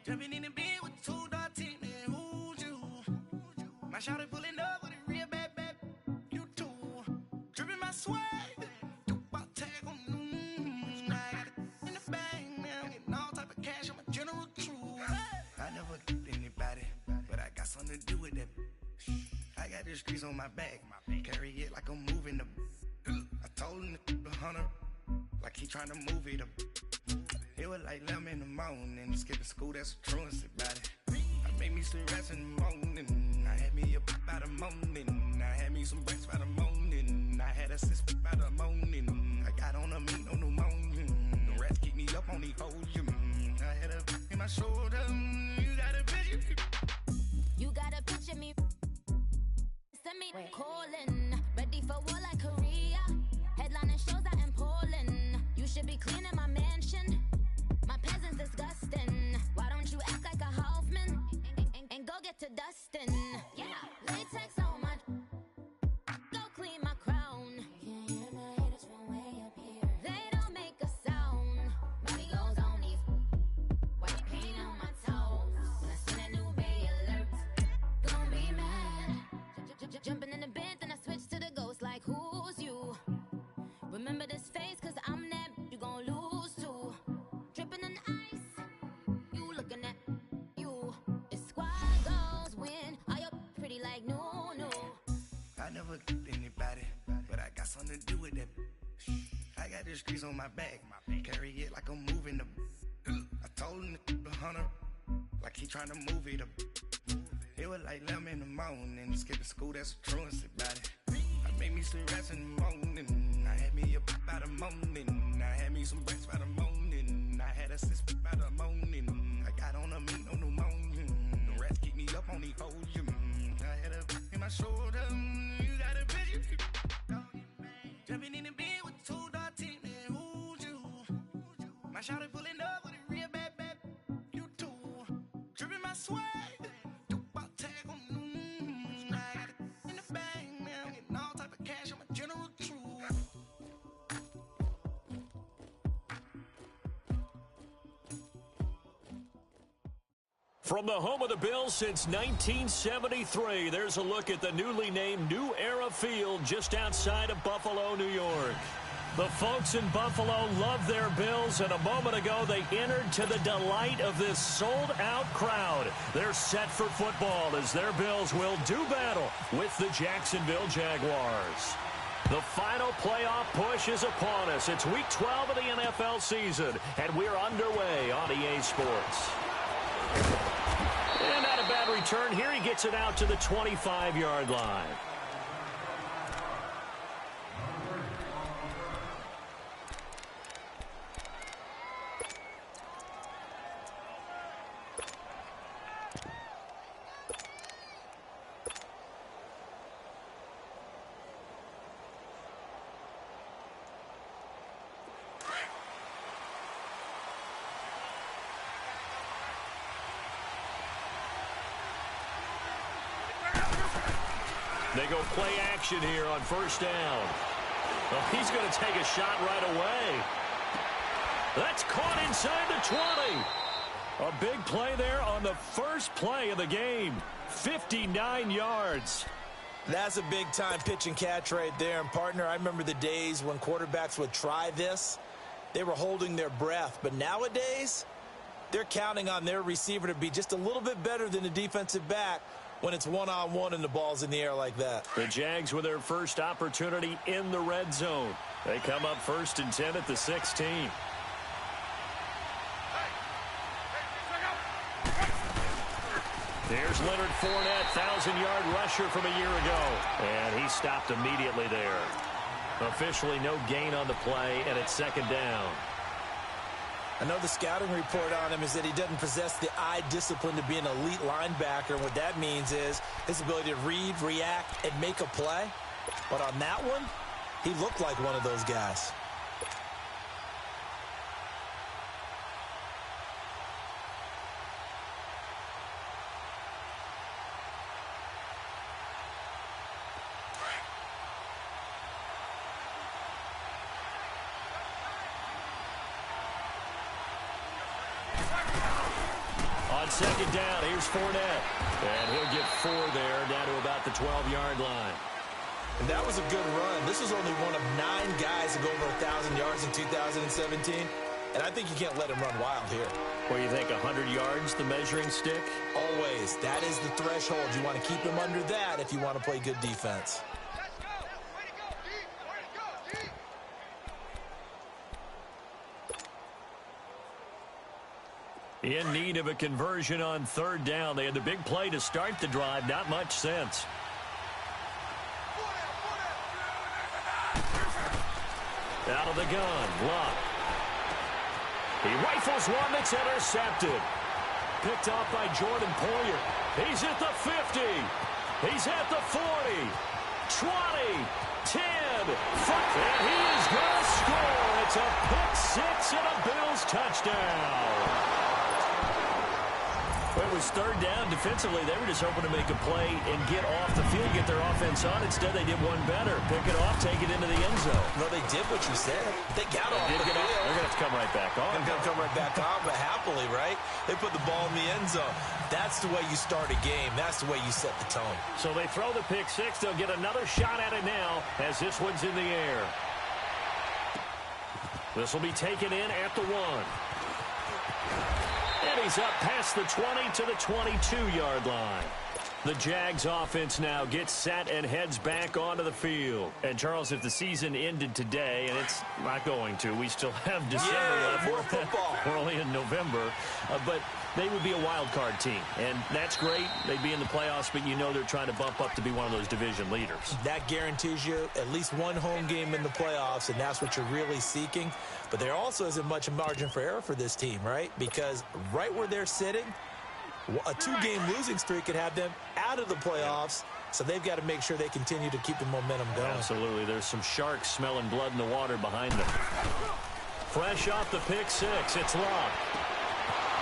Jumping in the bed with two dark teeth, man, who's you? My shawty pulling up with a real bad, you too. Dripping my swag, about tag on, I got it in the bag, man, I'm getting all type of cash, I'm a general true. I never get anybody, but I got something to do with that. I got the streets on my back, carry it like I'm moving the. I told him the 100, like he trying to move it up. It was like 11 in the morning, skipping school, that's a truancy about it. I made me some rest in the morning, I had me up by the morning, I had me some breaks by the morning, I had a sis by the morning, I got on a meat, no pneumonia, the rats keep me up on the podium, I had a in my shoulder, you got a picture. You got a picture me, send me calling, ready for war like Korea, headlining shows out in Poland, you should be cleaning my mansion. My peasant's disgusting. Why don't you act like a Hoffman and go get to dustin'? Yeah, latex on my. Go clean my crown. Can't hear my haters from way up here. They don't make a sound. Money goes on these. White paint on my toes. When I see that new Bay alert, gonna be mad. Jumping in the bed, then I switch to the ghost. Like who's you? Remember this face, 'cause I'm that. You gon' lose too. Dripping in ice, you looking at you. It's squad goals win. Are you pretty like no? I never get anybody, but I got something to do with that. I got the streets on my back, carry it like I'm moving the. I told him the 100, like he trying to move it up. It was like 11 in the morning, skipping school, that's a truancy about it. I made me some rest in the morning, I had me up by the morning, I had me some breaks by the morning, I had a sis by the morning, I got on a meat, no pneumonia, the rats keep me up on the podium, I had a in my shoulder, you got a picture. Jumping in the bed with two dark teeth, man, who's you? My shawty pulling up with a real bad, you too. Dripping my swag, about tag on, I got it in the bag, man, I'm getting all type of cash, I'm a general true. From the home of the Bills since 1973, there's a look at the newly named New Era Field just outside of Buffalo, New York. The folks in Buffalo love their Bills, and a moment ago they entered to the delight of this sold-out crowd. They're set for football as their Bills will do battle with the Jacksonville Jaguars. The final playoff push is upon us. It's Week 12 of the NFL season, and we're underway on EA Sports. And not a bad return here. He gets it out to the 25-yard line. They go play action here on first down. Well, he's going to take a shot right away. That's caught inside the 20. A big play there on the first play of the game. 59 yards. That's a big-time pitch and catch right there. And, partner, I remember the days when quarterbacks would try this. They were holding their breath. But nowadays, they're counting on their receiver to be just a little bit better than the defensive back when it's one-on-one and the ball's in the air like that. The Jags with their first opportunity in the red zone. They come up 1st and 10 at the 16. Here's Leonard Fournette, 1,000-yard rusher from a year ago. And he stopped immediately there. Officially no gain on the play, and it's 2nd down. I know the scouting report on him is that he doesn't possess the eye discipline to be an elite linebacker. And what that means is his ability to read, react, and make a play. But on that one, he looked like one of those guys. On second down, here's Fournette. And he'll get 4 there, down to about the 12-yard line. And that was a good run. This was only one of 9 guys to go over 1,000 yards in 2017. And I think you can't let him run wild here. Where you think 100 yards, the measuring stick? Always. That is the threshold. You want to keep him under that if you want to play good defense. In need of a conversion on third down. They had the big play to start the drive. Not much sense. Out of the gun. Luck. He rifles one that's intercepted. Picked off by Jordan Poyer. He's at the 50. He's at the 40. 20. 10. 5. And he is going to score. It's a pick six and a Bills touchdown. It was third down. Defensively, they were just hoping to make a play and get off the field, get their offense on. Instead, they did one better. Pick it off, take it into the end zone. No, they did what you said. They got off the field. They're going to have to come right back on. They're going to come right back on, but happily, right? They put the ball in the end zone. That's the way you start a game. That's the way you set the tone. So they throw the pick six. They'll get another shot at it now as this one's in the air. This will be taken in at the 1. And he's up past the 20 to the 22-yard line. The Jags offense now gets set and heads back onto the field. And, Charles, if the season ended today, and it's not going to, we still have December left. More football. We're only in November. But they would be a wild card team. And that's great. They'd be in the playoffs, but you know they're trying to bump up to be one of those division leaders. That guarantees you at least one home game in the playoffs, and that's what you're really seeking. But there also isn't much margin for error for this team, right? Because right where they're sitting, a 2-game losing streak could have them out of the playoffs, so they've got to make sure they continue to keep the momentum going. Absolutely. There's some sharks smelling blood in the water behind them. Fresh off the pick six, it's Luck.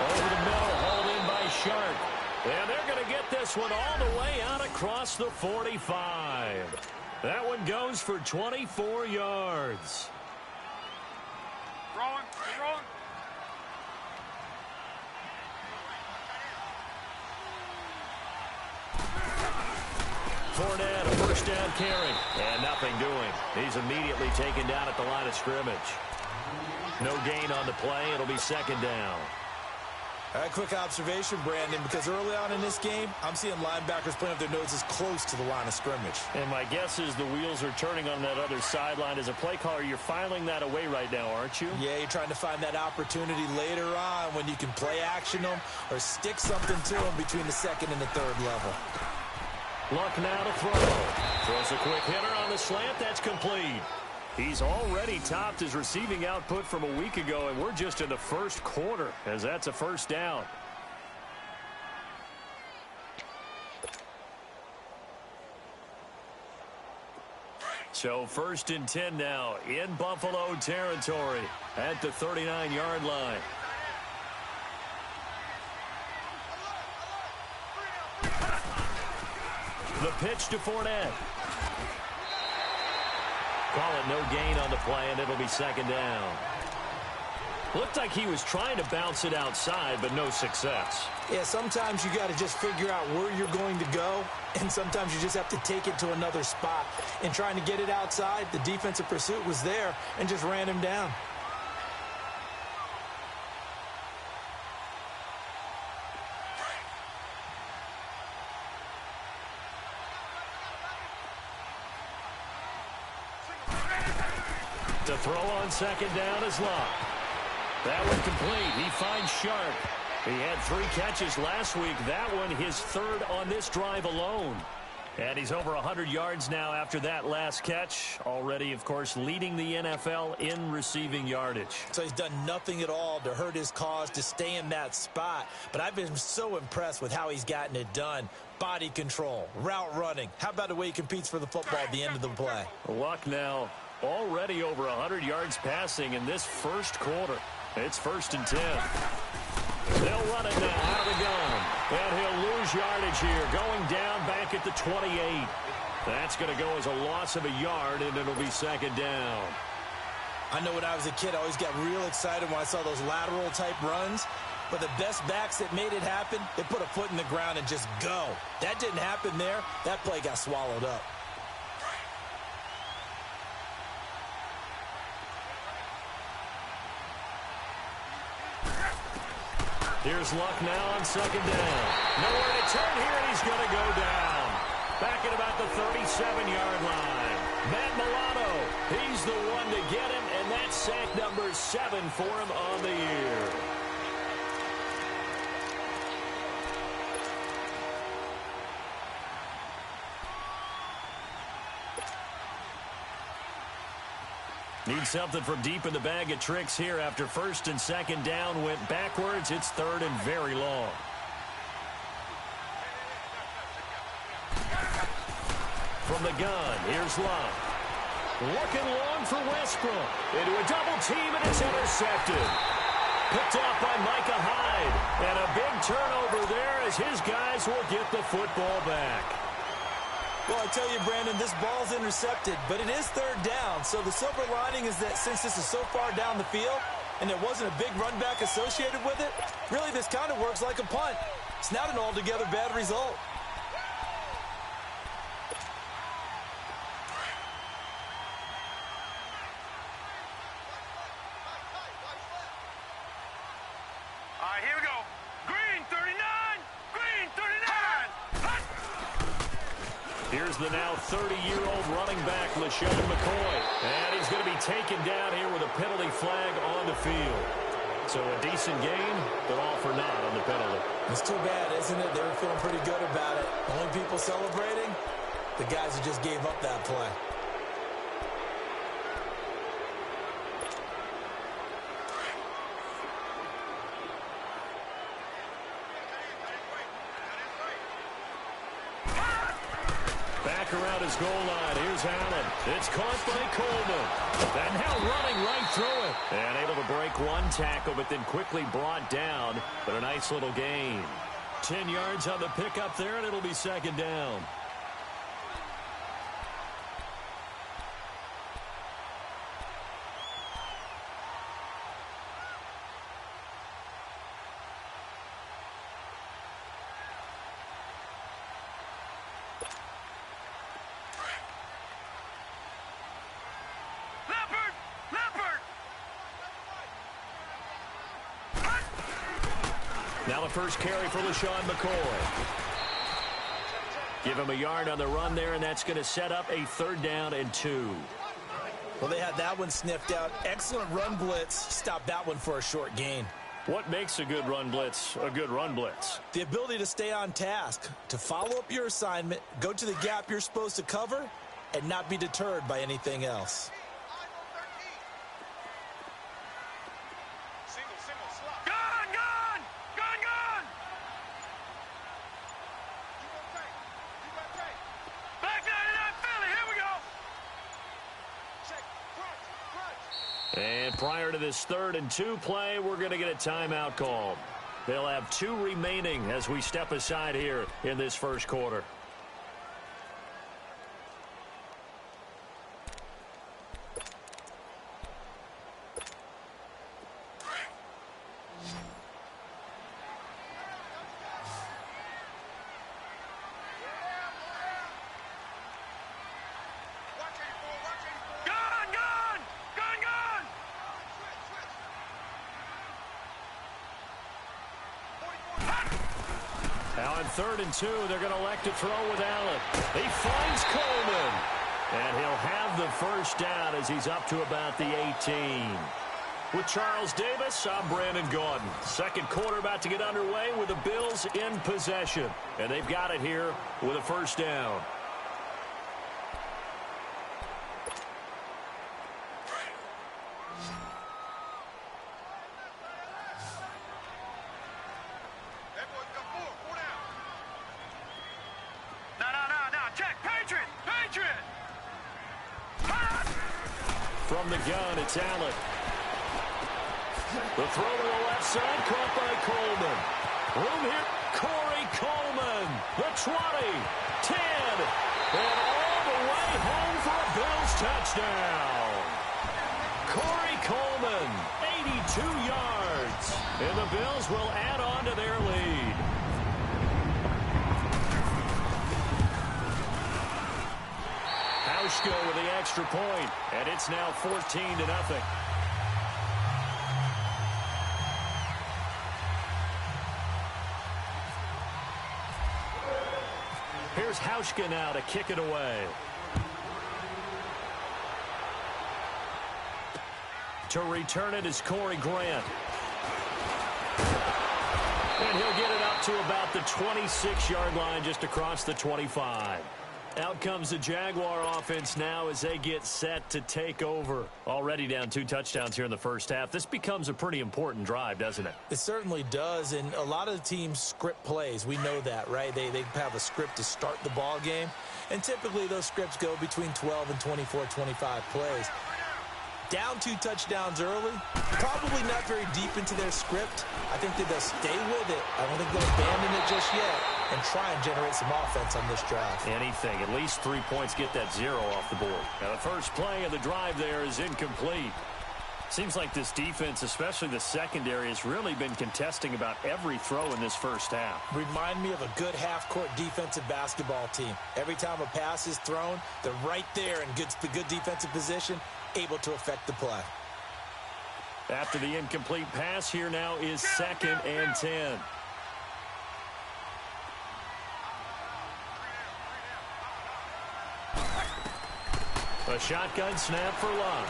Over the middle, hauled in by Shark. And they're going to get this one all the way out across the 45. That one goes for 24 yards. Rolling. Fournette, a first down carry. And nothing doing. He's immediately taken down at the line of scrimmage. No gain on the play. It'll be second down. All right, quick observation, Brandon, because early on in this game, I'm seeing linebackers putting up their noses close to the line of scrimmage. And my guess is the wheels are turning on that other sideline. As a play caller, you're filing that away right now, aren't you? Yeah, you're trying to find that opportunity later on when you can play action them or stick something to them between the second and the third level. Luck now to throw. Throws a quick hitter on the slant. That's complete. He's already topped his receiving output from a week ago, and we're just in the first quarter as that's a first down. So 1st and 10 now in Buffalo territory at the 39-yard line. The pitch to Fournette. Call it no gain on the play, and it'll be second down. Looked like he was trying to bounce it outside, but no success. Yeah, sometimes you got to just figure out where you're going to go, and sometimes you just have to take it to another spot. In trying to get it outside, the defensive pursuit was there and just ran him down. To throw on second down is Luck. That one complete. He finds Sharp. He had 3 catches last week. That one his 3rd on this drive alone. And he's over 100 yards now after that last catch. Already, of course, leading the NFL in receiving yardage. So he's done nothing at all to hurt his cause, to stay in that spot. But I've been so impressed with how he's gotten it done. Body control, route running. How about the way he competes for the football at the end of the play? Luck now already over 100 yards passing in this first quarter. It's 1st and 10. They'll run it now out of the gun. And he'll lose yardage here, going down back at the 28. That's going to go as a loss of a yard, and it'll be second down. I know when I was a kid, I always got real excited when I saw those lateral-type runs. But the best backs that made it happen, they put a foot in the ground and just go. That didn't happen there. That play got swallowed up. Here's Luck now on second down. Nowhere to turn here, and he's going to go down. Back at about the 37-yard line. Matt Milano, he's the one to get him, and that's sack number 7 for him on the year. Need something from deep in the bag of tricks here after first and second down went backwards. It's third and very long. From the gun, here's Love. Looking long for Westbrook. Into a double team, and it's intercepted. Picked off by Micah Hyde. And a big turnover there as his guys will get the football back. Well, I tell you, Brandon, this ball's intercepted, but it is third down. So the silver lining is that since this is so far down the field and there wasn't a big run back associated with it, really this kind of works like a punt. It's not an altogether bad result. All right, here we go. Green 39! Green 39! Here's the now 30-year-old running back, LaShawn McCoy. And he's going to be taken down here with a penalty flag on the field. So a decent game, but all for naught on the penalty. It's too bad, isn't it? They were feeling pretty good about it. Only people celebrating, the guys who just gave up that play. Around his goal line. Here's Allen. It's caught by Coleman. And now running right through it. And able to break one tackle, but then quickly brought down. But a nice little gain. 10 yards on the pickup there, and it'll be second down. Now the first carry for LaShawn McCoy. Give him a yard on the run there, and that's going to set up a 3rd down and 2. Well, they had that one sniffed out. Excellent run blitz. Stopped that one for a short gain. What makes a good run blitz a good run blitz? The ability to stay on task, to follow up your assignment, go to the gap you're supposed to cover, and not be deterred by anything else. And prior to this 3rd and 2 play, we're going to get a timeout called. They'll have 2 remaining as we step aside here in this first quarter. Now on 3rd and 2, they're going to elect to throw with Allen. He finds Coleman. And he'll have the first down as he's up to about the 18. With Charles Davis, I'm Brandon Gaudin. Second quarter about to get underway with the Bills in possession. And they've got it here with a first down. From the gun, it's Allen. The throw to the left side, caught by Coleman. Room here, Corey Coleman. The 20, 10, and all the way home for a Bills touchdown. Corey Coleman, 82 yards. And the Bills will add on to their lead. Hauschka with the extra point, and it's now 14-0. Here's Hauschka now to kick it away. To return it is Corey Grant. And he'll get it up to about the 26-yard line, just across the 25. Out comes the Jaguar offense now as they get set to take over. Already down 2 touchdowns here in the first half. This becomes a pretty important drive, doesn't it? It certainly does, and a lot of the teams script plays. We know that, right? They have a script to start the ball game, and typically those scripts go between 12 and 24, 25 plays. Down 2 touchdowns early, probably not very deep into their script. I think that they'll stay with it. I don't think they'll abandon it just yet and try and generate some offense on this drive. Anything. At least 3 points, get that 0 off the board. Now the first play of the drive there is incomplete. Seems like this defense, especially the secondary, has really been contesting about every throw in this first half. Remind me of a good half-court defensive basketball team. Every time a pass is thrown, they're right there in the good defensive position, able to affect the play. After the incomplete pass, here now is 2nd and 10. A shotgun snap for Luck.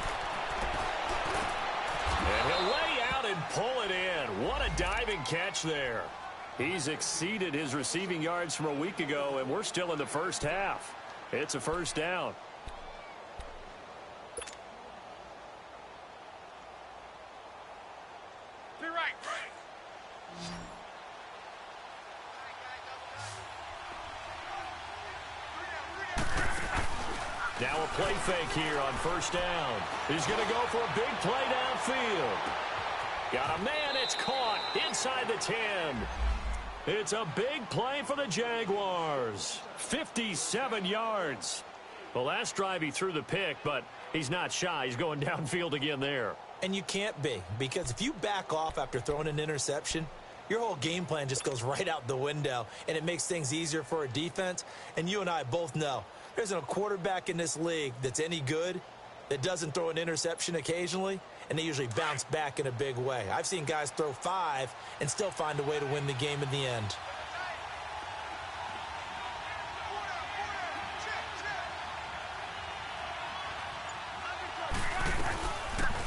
And he'll lay out and pull it in. What a diving catch there. He's exceeded his receiving yards from a week ago, and we're still in the first half. It's a first down. Now a play fake here on first down. He's going to go for a big play downfield. Got a man, it's caught inside the 10. It's a big play for the Jaguars. 57 yards. The last drive he threw the pick, but he's not shy. He's going downfield again there. And you can't be, because if you back off after throwing an interception, your whole game plan just goes right out the window, and it makes things easier for a defense. And you and I both know there isn't a quarterback in this league that's any good that doesn't throw an interception occasionally, and they usually bounce back in a big way. I've seen guys throw 5 and still find a way to win the game in the end.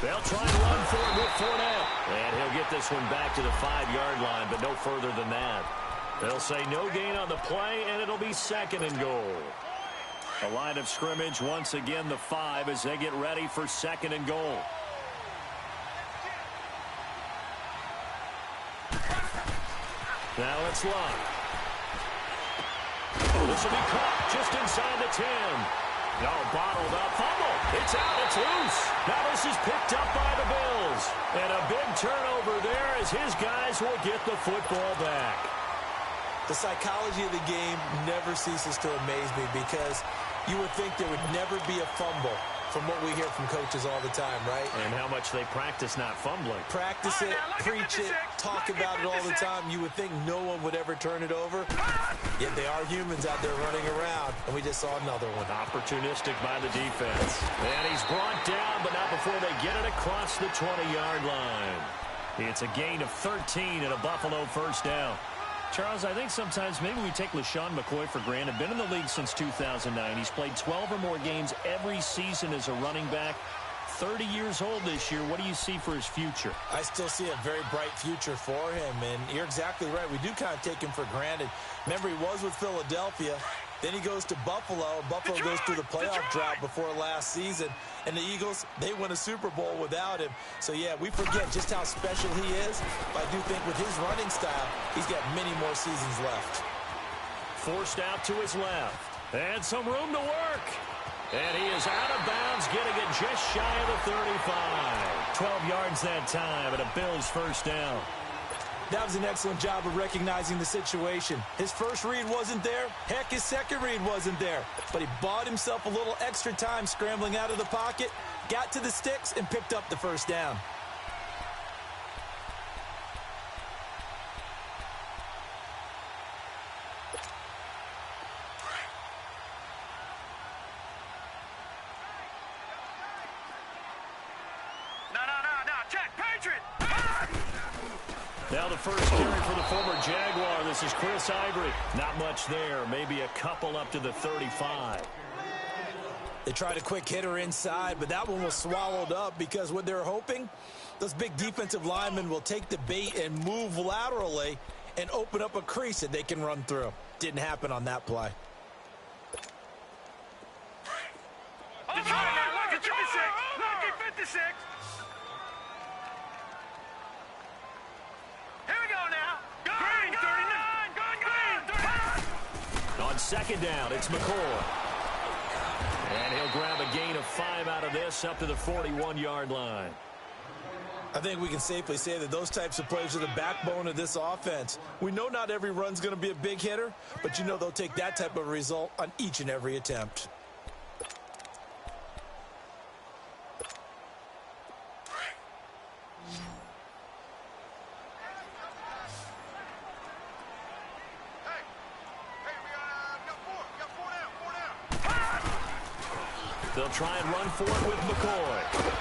They'll try and run for it with Fournette. And he'll get this one back to the 5-yard line, but no further than that. They'll say no gain on the play, and it'll be 2nd and goal. The line of scrimmage, once again, the 5 as they get ready for 2nd and goal. Now it's Luck. This will be caught just inside the 10. No, bottled up. Fumble. It's out. It's loose. Now this is picked up by the Bills. And a big turnover there as his guys will get the football back. The psychology of the game never ceases to amaze me, because you would think there would never be a fumble from what we hear from coaches all the time, right? And how much they practice not fumbling. Practice it, preach it, talk about it all the time. You would think no one would ever turn it over. Yet they are humans out there running around, and we just saw another one. Opportunistic by the defense. And he's brought down, but not before they get it across the 20-yard line. It's a gain of 13 and a Buffalo first down. Charles, I think sometimes maybe we take LaShawn McCoy for granted. Been in the league since 2009. He's played 12 or more games every season as a running back. 30 years old this year. What do you see for his future? I still see a very bright future for him, and you're exactly right. We do kind of take him for granted. Remember, he was with Philadelphia. Then he goes to Buffalo. Buffalo goes through the playoff drought before last season. And the Eagles, they win a Super Bowl without him. So, yeah, we forget just how special he is. But I do think with his running style, he's got many more seasons left. Forced out to his left. And some room to work. And he is out of bounds, getting it just shy of the 35. 12 yards that time, and a Bills first down. That was an excellent job of recognizing the situation. His first read wasn't there. Heck, his second read wasn't there. But he bought himself a little extra time scrambling out of the pocket, got to the sticks, and picked up the first down. Now the first carry for the former Jaguar. This is Chris Ivory. Not much there. Maybe a couple up to the 35. They tried a quick hitter inside, but that one was swallowed up because what they're hoping, those big defensive linemen will take the bait and move laterally and open up a crease that they can run through. Didn't happen on that play. Lucky 56! Lucky 56! Here we go now. Green 39! Green 39! On second down, it's McCoy. And he'll grab a gain of 5 out of this up to the 41-yard line. I think we can safely say that those types of plays are the backbone of this offense. We know not every run's going to be a big hitter, but you know they'll take that type of result on each and every attempt. They'll try and run for it with McCoy.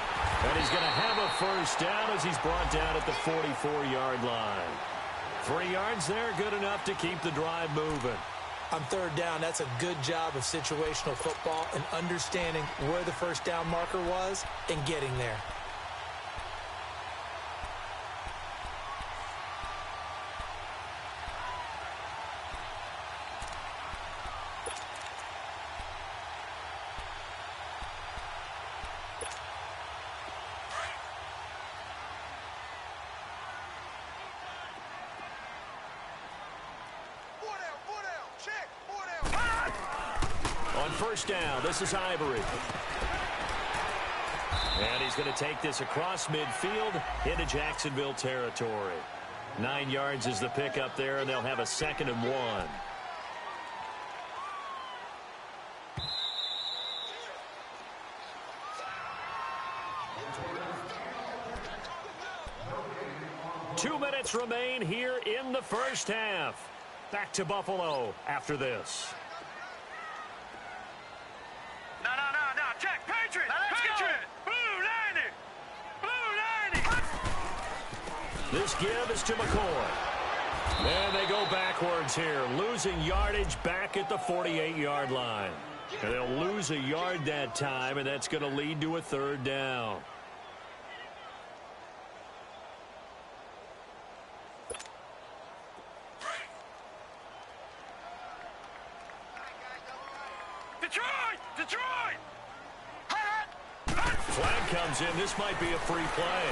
And he's going to have a first down as he's brought down at the 44-yard line. 3 yards there, good enough to keep the drive moving. On third down, that's a good job of situational football and understanding where the first down marker was and getting there. On first down, this is Ivory. And he's going to take this across midfield into Jacksonville territory. 9 yards is the pickup there, and they'll have a 2nd and 1. Two minutes remain here in the first half. Back to Buffalo after this. No. Check. Patriot. Patriot. Blue 90. Blue 90. This give is to McCoy. And they go backwards here, losing yardage back at the 48-yard line. And they'll lose a yard that time, and that's going to lead to a 3rd down. Detroit! Flag comes in. This might be a free play.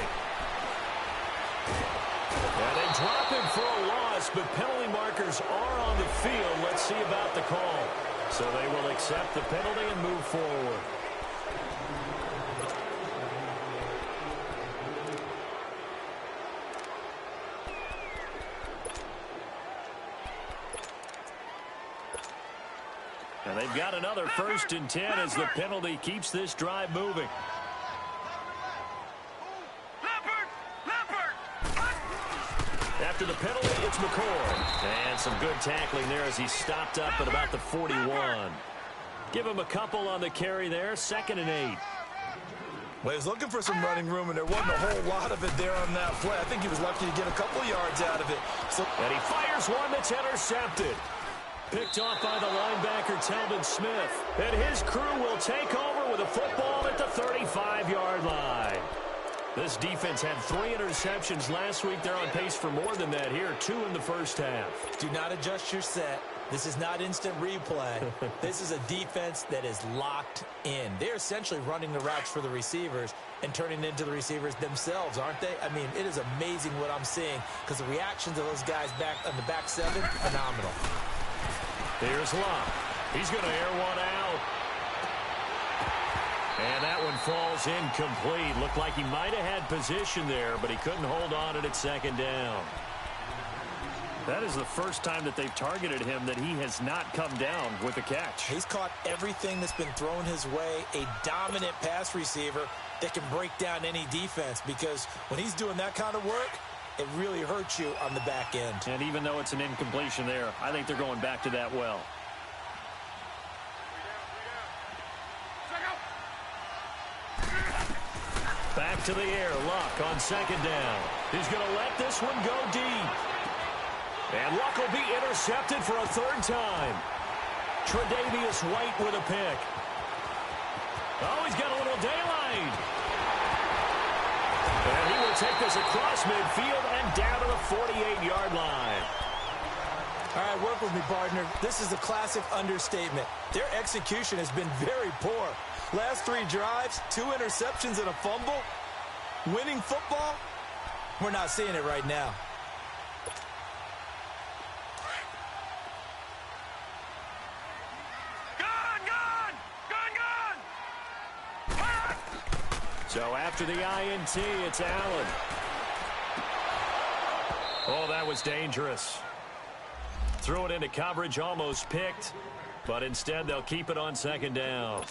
And they drop him for a loss, but penalty markers are on the field. Let's see about the call. So they will accept the penalty and move forward. And they've got another 1st and 10 as the penalty keeps this drive moving. After the penalty, it's McCoy. And some good tackling there as he stopped up at about the 41. Give him a couple on the carry there, 2nd and 8. Well, he was looking for some running room, and there wasn't a whole lot of it there on that play. I think he was lucky to get a couple of yards out of it. And he fires one that's intercepted. Picked off by the linebacker, Telvin Smith. And his crew will take over with a football at the 35-yard line. This defense had 3 interceptions last week. They're on pace for more than that here, 2 in the first half. Do not adjust your set. This is not instant replay. This is a defense that is locked in. They're essentially running the routes for the receivers and turning into the receivers themselves, aren't they? I mean, it is amazing what I'm seeing because the reactions of those guys back on the back 7, phenomenal. Here's Locke. He's going to air one out. And that one falls incomplete. Looked like he might have had position there, but he couldn't hold on at 2nd down. That is the first time that they've targeted him that he has not come down with a catch. He's caught everything that's been thrown his way. A dominant pass receiver that can break down any defense because when he's doing that kind of work, it really hurts you on the back end. And even though it's an incompletion there, I think they're going back to that well. Back to the air. Luck on second down. He's going to let this one go deep. And Luck will be intercepted for a third time. Tre'Davious White with a pick. Oh, he's got a little daylight. And he will take this across midfield and down to the 48-yard line. All right, work with me, partner. This is a classic understatement. Their execution has been very poor. Last 3 drives, 2 interceptions and a fumble. Winning football? We're not seeing it right now. So after the INT, it's Allen. Oh, that was dangerous. Threw it into coverage, almost picked, but instead they'll keep it on second down.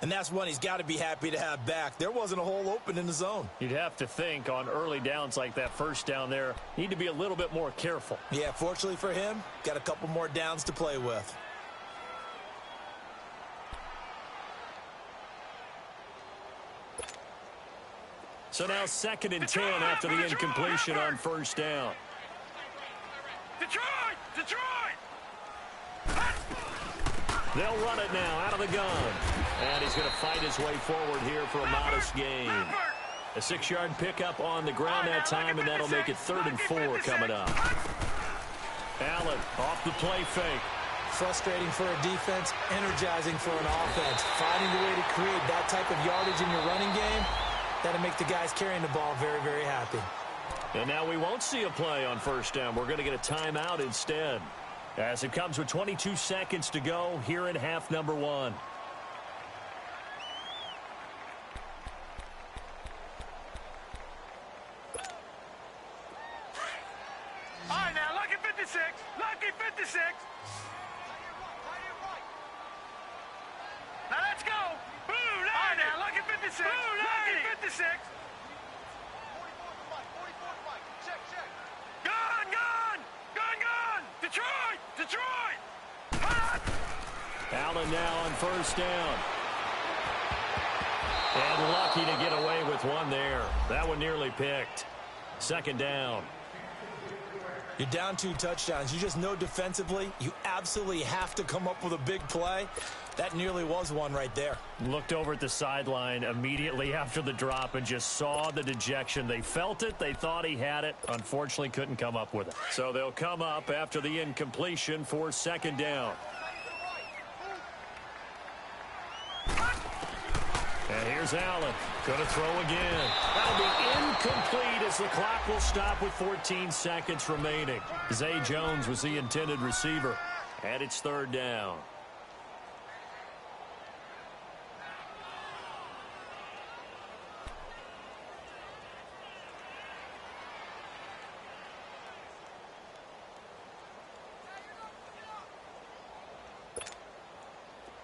And that's one he's got to be happy to have back. There wasn't a hole open in the zone. You'd have to think on early downs like that first down there, need to be a little bit more careful. Yeah, fortunately for him, got a couple more downs to play with. So now 2nd and 10 after the incompletion on first down. Detroit! They'll run it now out of the gun. And he's going to fight his way forward here for a modest gain. A 6-yard pickup on the ground that time, and that'll make it 3rd and 4 coming up. Allen off the play fake. Frustrating for a defense, energizing for an offense. Finding the way to create that type of yardage in your running game, that'll make the guys carrying the ball very, very happy. And now we won't see a play on first down. We're going to get a timeout instead, as it comes with 22 seconds to go here in half number 1. All right, now, Lucky 56. Lucky 56. Now, let's go. Boo, all right, now, Lucky 56. Boo, Lucky 56. Gun. Detroit. Allen now on first down. And lucky to get away with one there. That one nearly picked. 2nd down. You're down 2 touchdowns. You just know defensively you absolutely have to come up with a big play. That nearly was one right there. Looked over at the sideline immediately after the drop and just saw the dejection. They felt it. They thought he had it. Unfortunately, couldn't come up with it. So they'll come up after the incompletion for 2nd down. And here's Allen. Going to throw again. That'll be incomplete as the clock will stop with 14 seconds remaining. Zay Jones was the intended receiver. And it's 3rd down.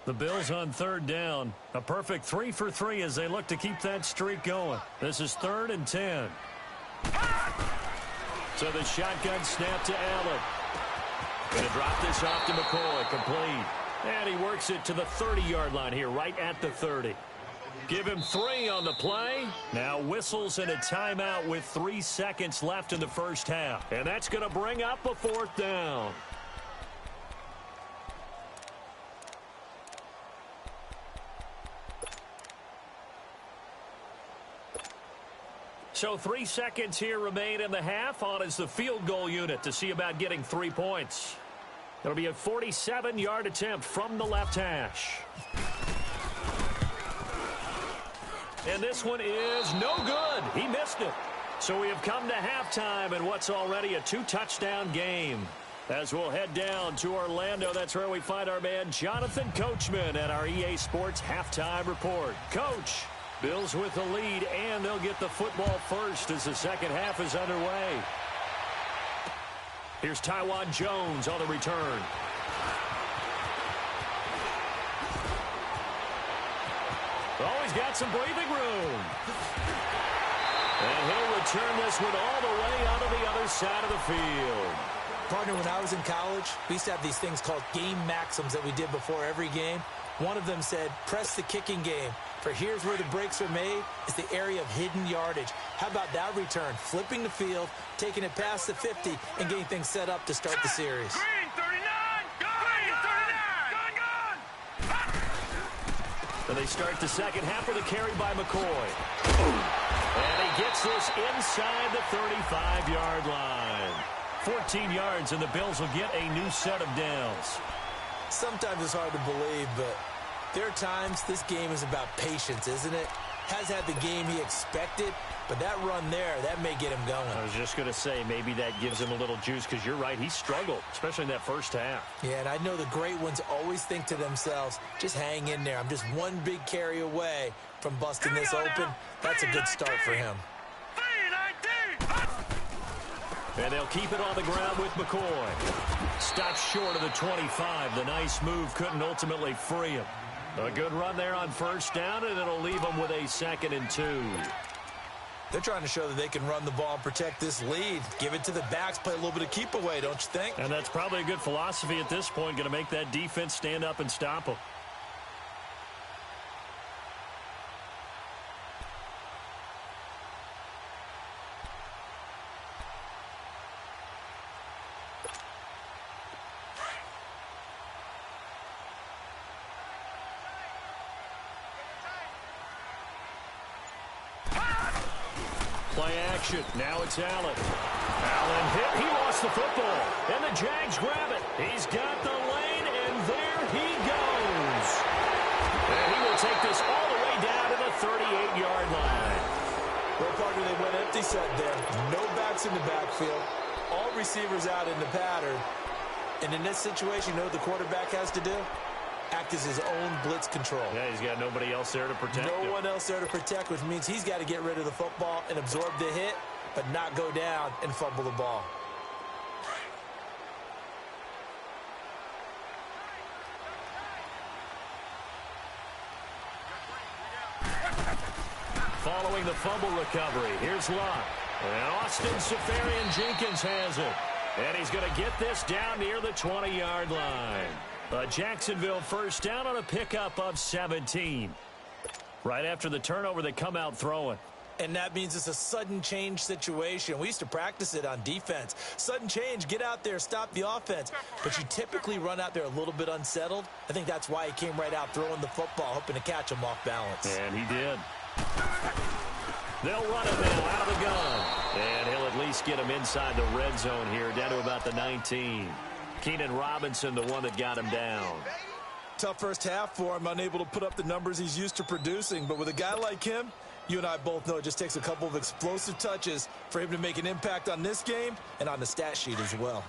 The Bills on 3rd down. A perfect 3 for 3 as they look to keep that streak going. This is 3rd and 10. So the shotgun snap to Allen. Going to drop this off to McCoy. Complete. And he works it to the 30-yard line here, right at the 30. Give him 3 on the play. Now whistles and a timeout with 3 seconds left in the first half. And that's going to bring up a 4th down. So 3 seconds here remain in the half. On is the field goal unit to see about getting 3 points. It'll be a 47-yard attempt from the left hash. And this one is no good. He missed it. So we have come to halftime in what's already a 2-touchdown game. As we'll head down to Orlando, that's where we find our man Jonathan Coachman at our EA Sports Halftime Report. Coach, Bills with the lead, and they'll get the football first as the second half is underway. Here's Tywan Jones on the return. Oh, he's got some breathing room. And he'll return this one all the way out of the other side of the field. Partner, when I was in college, we used to have these things called game maxims that we did before every game. One of them said, press the kicking game. For here's where the breaks are made, is the area of hidden yardage. How about that return? Flipping the field, taking it past the 50, and getting things set up to start the series. Green 39! Green 39! Gun! And they start the second half with a carry by McCoy. And he gets this inside the 35-yard line. 14 yards, and the Bills will get a new set of downs. Sometimes it's hard to believe, but there are times this game is about patience, isn't it? Has had the game he expected, but that run there, that may get him going. I was just going to say, maybe that gives him a little juice, because you're right, he struggled, especially in that first half. Yeah, and I know the great ones always think to themselves, just hang in there. I'm just one big carry away from busting this open. That's a good start for him. And they'll keep it on the ground with McCoy. Stops short of the 25. The nice move couldn't ultimately free him. A good run there on first down, and it'll leave them with a 2nd and 2. They're trying to show that they can run the ball and protect this lead. Give it to the backs, play a little bit of keep away, don't you think? And that's probably a good philosophy at this point, going to make that defense stand up and stop them. Play action. Now it's Allen. Allen hit. He lost the football. And the Jags grab it. He's got the lane, and there he goes. And he will take this all the way down to the 38-yard line. Well, partner, they went empty set there. No backs in the backfield. All receivers out in the pattern. And in this situation, you know what the quarterback has to do? Act as his own blitz control. Yeah, he's got nobody else there to protect him. No one else there to protect, which means he's got to get rid of the football and absorb the hit, but not go down and fumble the ball. Following the fumble recovery, here's Locke. And Austin Safarian-Jenkins has it. And he's going to get this down near the 20-yard line. A Jacksonville first down on a pickup of 17. Right after the turnover, they come out throwing. And that means it's a sudden change situation. We used to practice it on defense. Sudden change, get out there, stop the offense. But you typically run out there a little bit unsettled. I think that's why he came right out throwing the football, hoping to catch him off balance. And he did. They'll run him now out of the gun. And he'll at least get him inside the red zone here, down to about the 19. Keenan Robinson, the one that got him down. Tough first half for him, unable to put up the numbers he's used to producing. But with a guy like him, you and I both know it just takes a couple of explosive touches for him to make an impact on this game and on the stat sheet as well.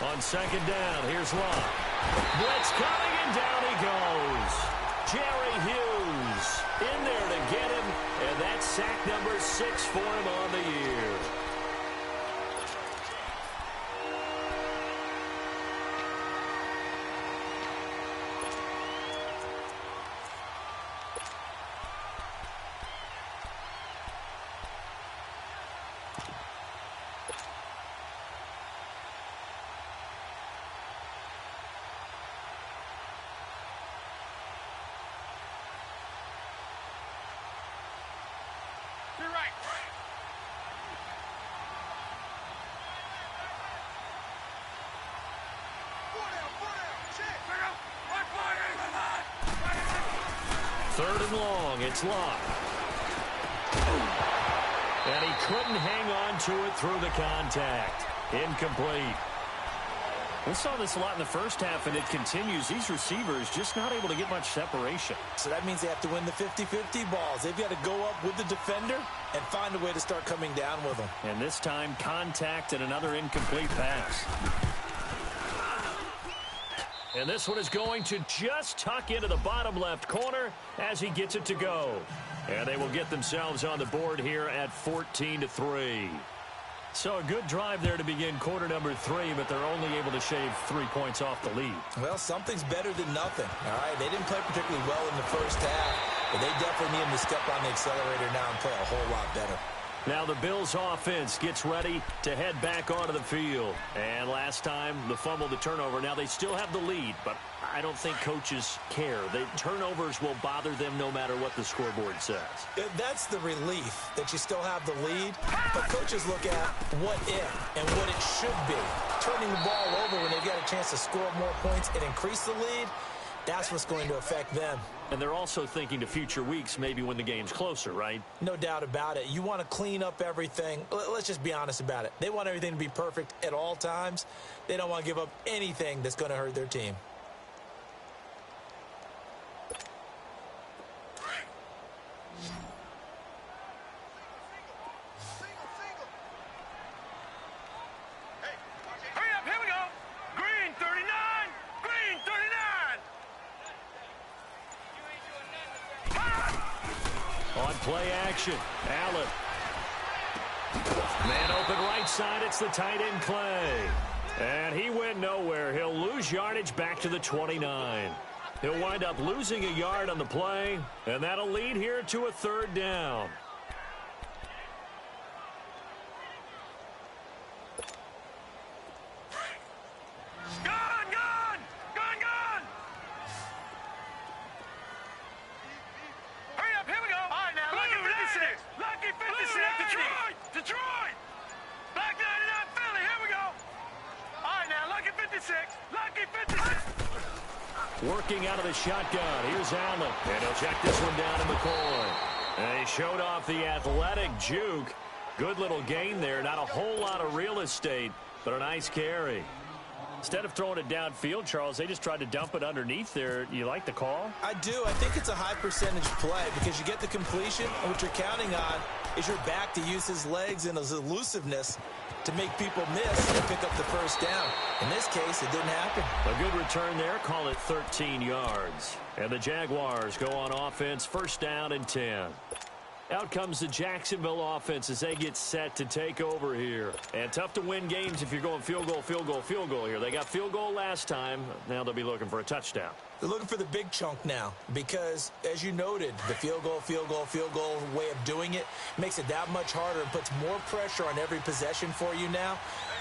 On second down, here's Locke. Blitz coming, and down he goes. Jerry Hughes in there to get him, and that's sack number 6 for him on the year. Third and long, it's Locke. And he couldn't hang on to it through the contact. Incomplete. We saw this a lot in the first half, and it continues. These receivers just not able to get much separation. So that means they have to win the 50-50 balls. They've got to go up with the defender and find a way to start coming down with them. And this time, contact and another incomplete pass. And this one is going to just tuck into the bottom left corner as he gets it to go. And they will get themselves on the board here at 14-3. So a good drive there to begin quarter number 3, but they're only able to shave 3 points off the lead. Well, something's better than nothing. All right, they didn't play particularly well in the first half, but they definitely need him to step on the accelerator now and play a whole lot better. Now the Bills offense gets ready to head back onto the field. And last time, the fumble, the turnover. Now they still have the lead, but I don't think coaches care. The turnovers will bother them no matter what the scoreboard says. That's the relief, that you still have the lead. But coaches look at what if and what it should be. Turning the ball over when they get a chance to score more points and increase the lead, that's what's going to affect them. And they're also thinking to future weeks, maybe when the game's closer, right? No doubt about it. You want to clean up everything. Let's just be honest about it. They want everything to be perfect at all times. They don't want to give up anything that's going to hurt their team. Hurry up, here we go. Green 39, green 39. On play action, Allen. Man open right side, it's the tight end Clay. And he went nowhere. He'll lose yardage back to the 29. He'll wind up losing a yard on the play, and that'll lead here to a third down. Detroit! Black 99 Philly, here we go! All right, now, lucky 56, lucky 56! Working out of the shotgun, here's Allen, and he'll check this one down to McCoy. And he showed off the athletic juke. Good little gain there, not a whole lot of real estate, but a nice carry. Instead of throwing it downfield, Charles, they just tried to dump it underneath there. You like the call? I do. I think it's a high percentage play because you get the completion, and what you're counting on is your back to use his legs and his elusiveness to make people miss and pick up the first down. In this case, it didn't happen. A good return there. Call it 13 yards. And the Jaguars go on offense, first down and 10. Out comes the Jacksonville offense as they get set to take over here. And tough to win games if you're going field goal, field goal, field goal here. They got field goal last time. Now they'll be looking for a touchdown. They're looking for the big chunk now because, as you noted, the field goal way of doing it makes it that much harder and puts more pressure on every possession for you now.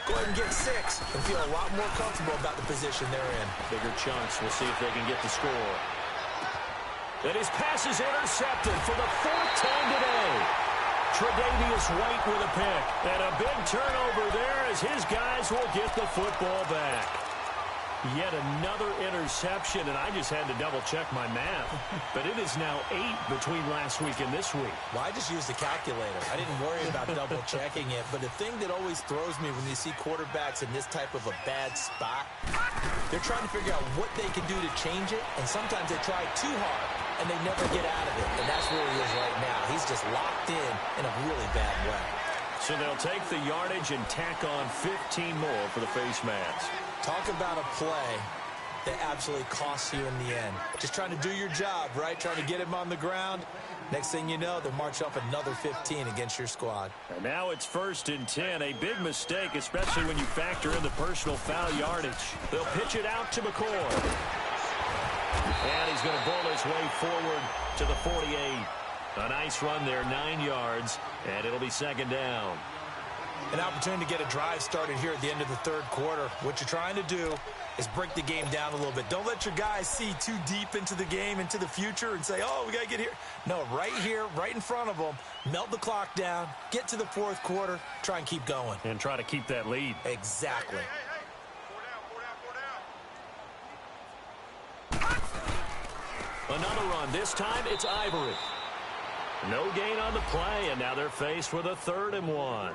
Go ahead and get 6 and feel a lot more comfortable about the position they're in. Bigger chunks. We'll see if they can get the score. And his pass is intercepted for the 4th time today. Tre'Davious White with a pick. And a big turnover there as his guys will get the football back. Yet another interception, and I just had to double-check my math. But it is now 8 between last week and this week. Well, I just used a calculator. I didn't worry about double-checking it. But the thing that always throws me when you see quarterbacks in this type of a bad spot, they're trying to figure out what they can do to change it, and sometimes they try too hard, and they never get out of it. And that's where he is right now. He's just locked in a really bad way. So they'll take the yardage and tack on 15 more for the face mask. Talk about a play that absolutely costs you in the end. Just trying to do your job, right? Trying to get him on the ground. Next thing you know, they'll march off another 15 against your squad. And now it's 1st and 10. A big mistake, especially when you factor in the personal foul yardage. They'll pitch it out to McCoy. And he's going to bowl his way forward to the 48. A nice run there, 9 yards, and it'll be 2nd down. An opportunity to get a drive started here at the end of the 3rd quarter. What you're trying to do is break the game down a little bit. Don't let your guys see too deep into the game, into the future, and say, oh, we got to get here. No, right here, right in front of them, melt the clock down, get to the 4th quarter, try and keep going. And try to keep that lead. Exactly. Another run. This time it's Ivory. No gain on the play, and now they're faced with a 3rd and 1.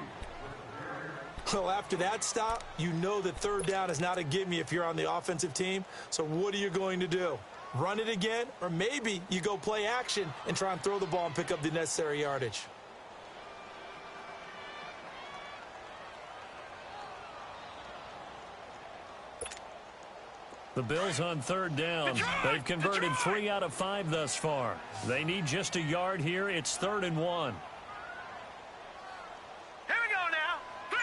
Well, after that stop, you know that 3rd down is not a gimme if you're on the offensive team. So what are you going to do? Run it again? Or maybe you go play action and try and throw the ball and pick up the necessary yardage. The Bills on 3rd down. They've converted 3 out of 5 thus far. They need just a yard here. It's 3rd and 1. Here we go now. 3-19.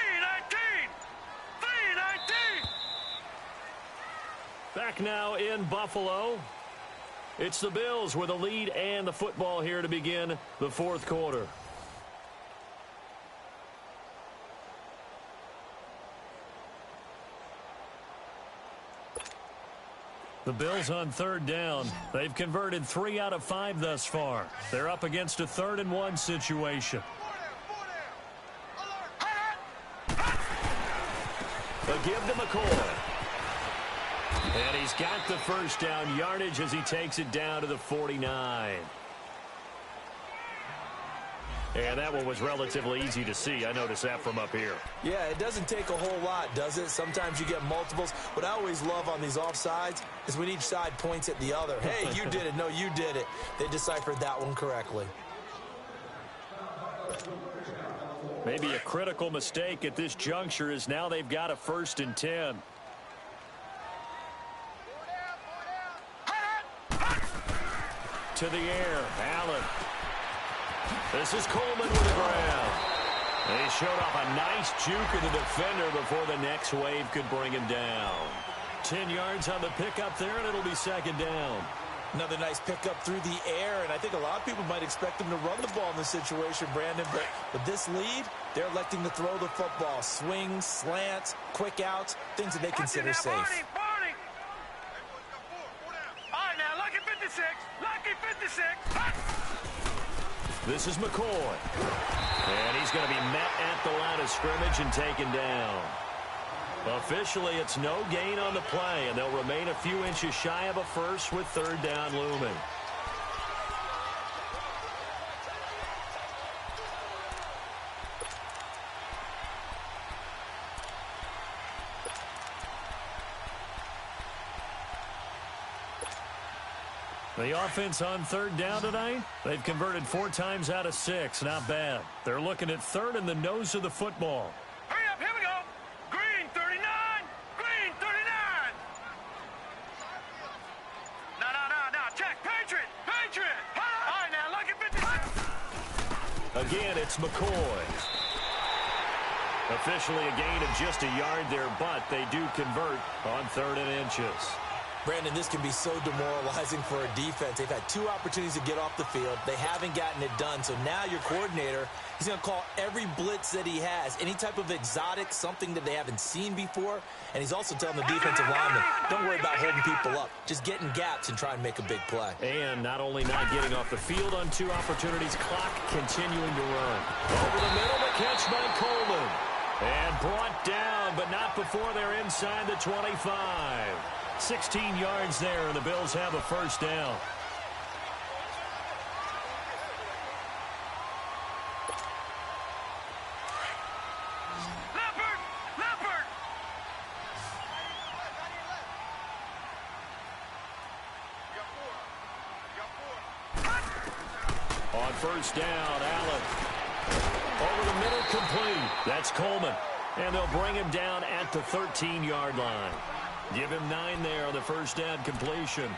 3-19. Back now in Buffalo. It's the Bills with a lead and the football here to begin the 4th quarter. The Bills on third down. They've converted 3 out of 5 thus far. They're up against a 3rd and 1 situation. The give to McCoy. And he's got the first down yardage as he takes it down to the 49. And that one was relatively easy to see. I noticed that from up here. Yeah, it doesn't take a whole lot, does it? Sometimes you get multiples. What I always love on these offsides is when each side points at the other. Hey, you did it. No, you did it. They deciphered that one correctly. Maybe a critical mistake at this juncture is now they've got a 1st and 10. To the air, Allen. This is Coleman with the grab. They showed off a nice juke of the defender before the next wave could bring him down. 10 yards on the pickup there, and it'll be 2nd down. Another nice pickup through the air, and I think a lot of people might expect them to run the ball in this situation, Brandon, but with this lead, they're electing to throw the football. Swings, slants, quick outs, things that they consider safe. Barney. All right, now, lucky 56. Lucky 56. This is McCoy. And he's going to be met at the line of scrimmage and taken down. Officially, it's no gain on the play, and they'll remain a few inches shy of a first with 3rd down looming. The offense on 3rd down tonight, they've converted 4 times out of 6. Not bad. They're looking at 3rd in the nose of the football. Hurry up, here we go. Green 39. Green 39. No. Check. Patriot. All right, now, lucky 56. Again, it's McCoy. Officially a gain of just a yard there, but they do convert on 3rd and inches. Brandon, this can be so demoralizing for a defense. They've had 2 opportunities to get off the field. They haven't gotten it done. So now your coordinator, he's going to call every blitz that he has, any type of exotic, something that they haven't seen before. And he's also telling the defensive lineman, don't worry about holding people up. Just get in gaps and try and make a big play. And not only not getting off the field on 2 opportunities, clock continuing to run. Over the middle, the catch by Coleman. And brought down, but not before they're inside the 25. 16 yards there, and the Bills have a 1st down. Leopard! On 1st down, Allen. Over the middle, complete. That's Coleman. And they'll bring him down at the 13-yard line. Give him 9 there on the 1st down completion.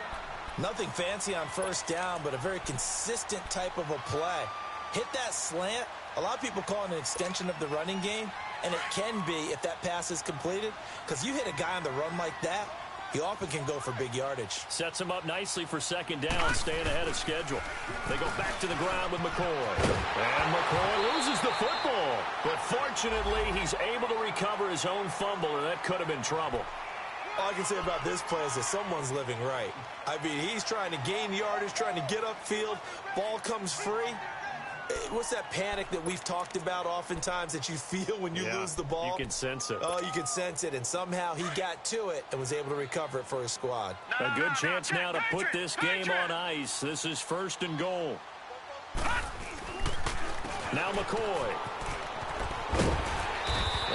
Nothing fancy on 1st down, but a very consistent type of a play. Hit that slant. A lot of people call it an extension of the running game, and it can be if that pass is completed, because you hit a guy on the run like that, he often can go for big yardage. Sets him up nicely for 2nd down, staying ahead of schedule. They go back to the ground with McCoy. And McCoy loses the football. But fortunately, he's able to recover his own fumble, or that could have been trouble. All I can say about this play is that someone's living right. I mean, he's trying to gain yardage, trying to get upfield. Ball comes free. What's that panic that we've talked about oftentimes that you feel when you lose the ball? You can sense it. Oh, you can sense it, and somehow he got to it and was able to recover it for his squad. A good chance now to put this game on ice. This is 1st and goal. Now McCoy.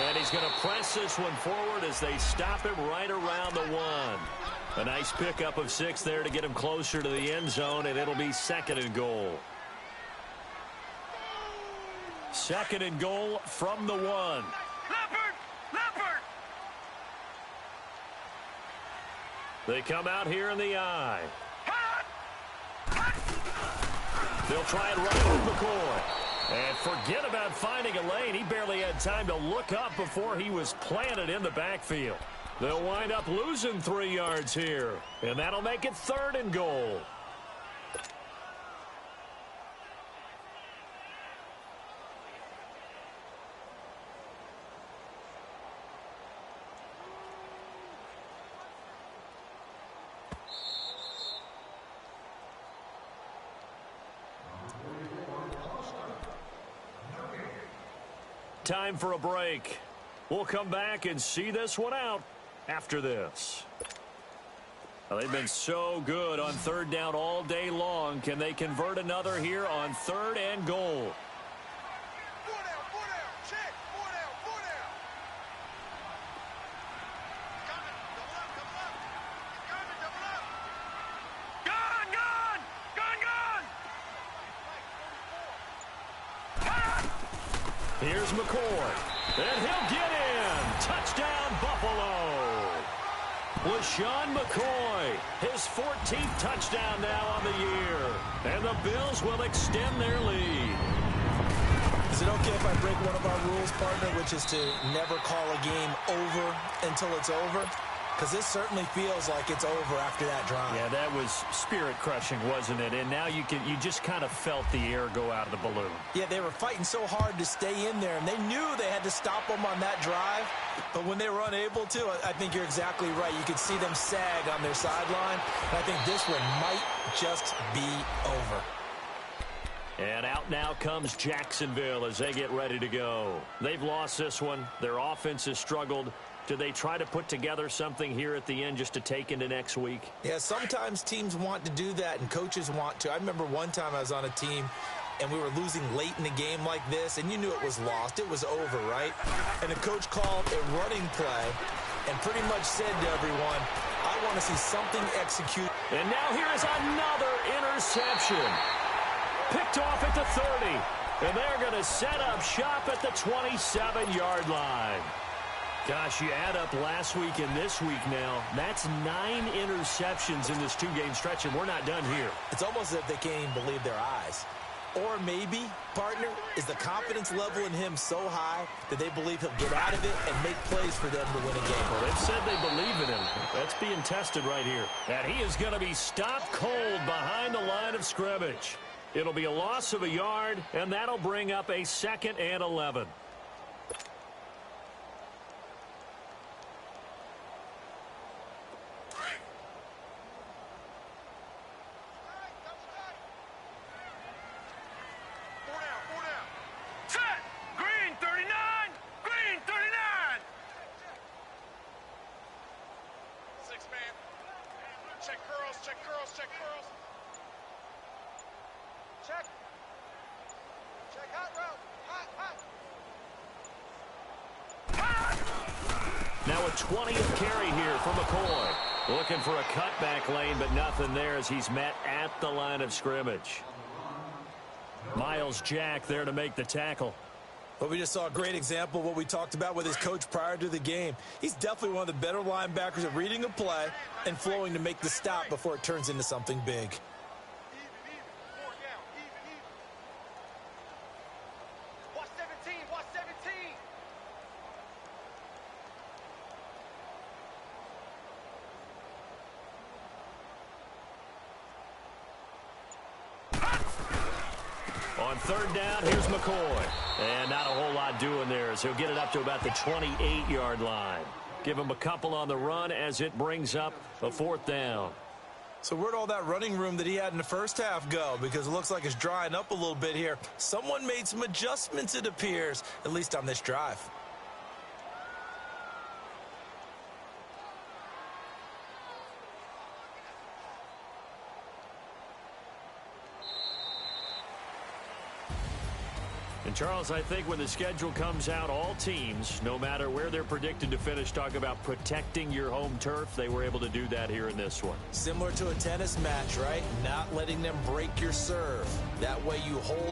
And he's going to press this one forward as they stop him right around the 1. A nice pickup of 6 there to get him closer to the end zone, and it'll be 2nd and goal. 2nd and goal from the 1. Leopard! They come out here in the I. They'll try and run it with McCoy. And forget about finding a lane. He barely had time to look up before he was planted in the backfield. They'll wind up losing 3 yards here. And that'll make it 3rd and goal. time for a break. We'll come back and see this one out after this. Well, they've been so good on third down all day long. Can they convert another here on third and goal? Here's McCoy, and he'll get in. Touchdown, Buffalo. LaShawn McCoy, his 14th touchdown now on the year. And the Bills will extend their lead. Is it okay if I break one of our rules, partner, which is to never call a game over until it's over? Because this certainly feels like it's over after that drive. Yeah, that was spirit-crushing, wasn't it? And now you just kind of felt the air go out of the balloon. Yeah, they were fighting so hard to stay in there, and they knew they had to stop them on that drive. But when they were unable to, I think you're exactly right. You could see them sag on their sideline. And I think this one might just be over. And out now comes Jacksonville as they get ready to go. They've lost this one. Their offense has struggled. Do they try to put together something here at the end just to take into next week? Yeah, sometimes teams want to do that, and coaches want to. I remember one time I was on a team, and we were losing late in the game like this, and you knew it was lost. It was over, right? And the coach called a running play and pretty much said to everyone, I want to see something executed. And now here is another interception. Picked off at the 30, and they're going to set up shop at the 27-yard line. Gosh, you add up last week and this week now, that's 9 interceptions in this two-game stretch, and we're not done here. It's almost as if they can't even believe their eyes. Or maybe, partner, is the confidence level in him so high that they believe he'll get out of it and make plays for them to win a game. Well, they've said they believe in him. That's being tested right here. And he is going to be stopped cold behind the line of scrimmage. It'll be a loss of a yard, and that'll bring up a 2nd and 11. Now a 20th carry here for McCoy. Looking for a cutback lane, but nothing there as he's met at the line of scrimmage. Miles Jack there to make the tackle. Well, we just saw a great example of what we talked about with his coach prior to the game. He's definitely one of the better linebackers at reading a play and flowing to make the stop before it turns into something big. On third down, here's McCoy. And not a whole lot doing there as he'll get it up to about the 28-yard line. Give him a couple on the run as it brings up a 4th down. So where'd all that running room that he had in the first half go? Because it looks like it's drying up a little bit here. Someone made some adjustments, it appears, at least on this drive. And, Charles, I think when the schedule comes out, all teams, no matter where they're predicted to finish, talk about protecting your home turf. They were able to do that here in this one. Similar to a tennis match, right? Not letting them break your serve. That way you hold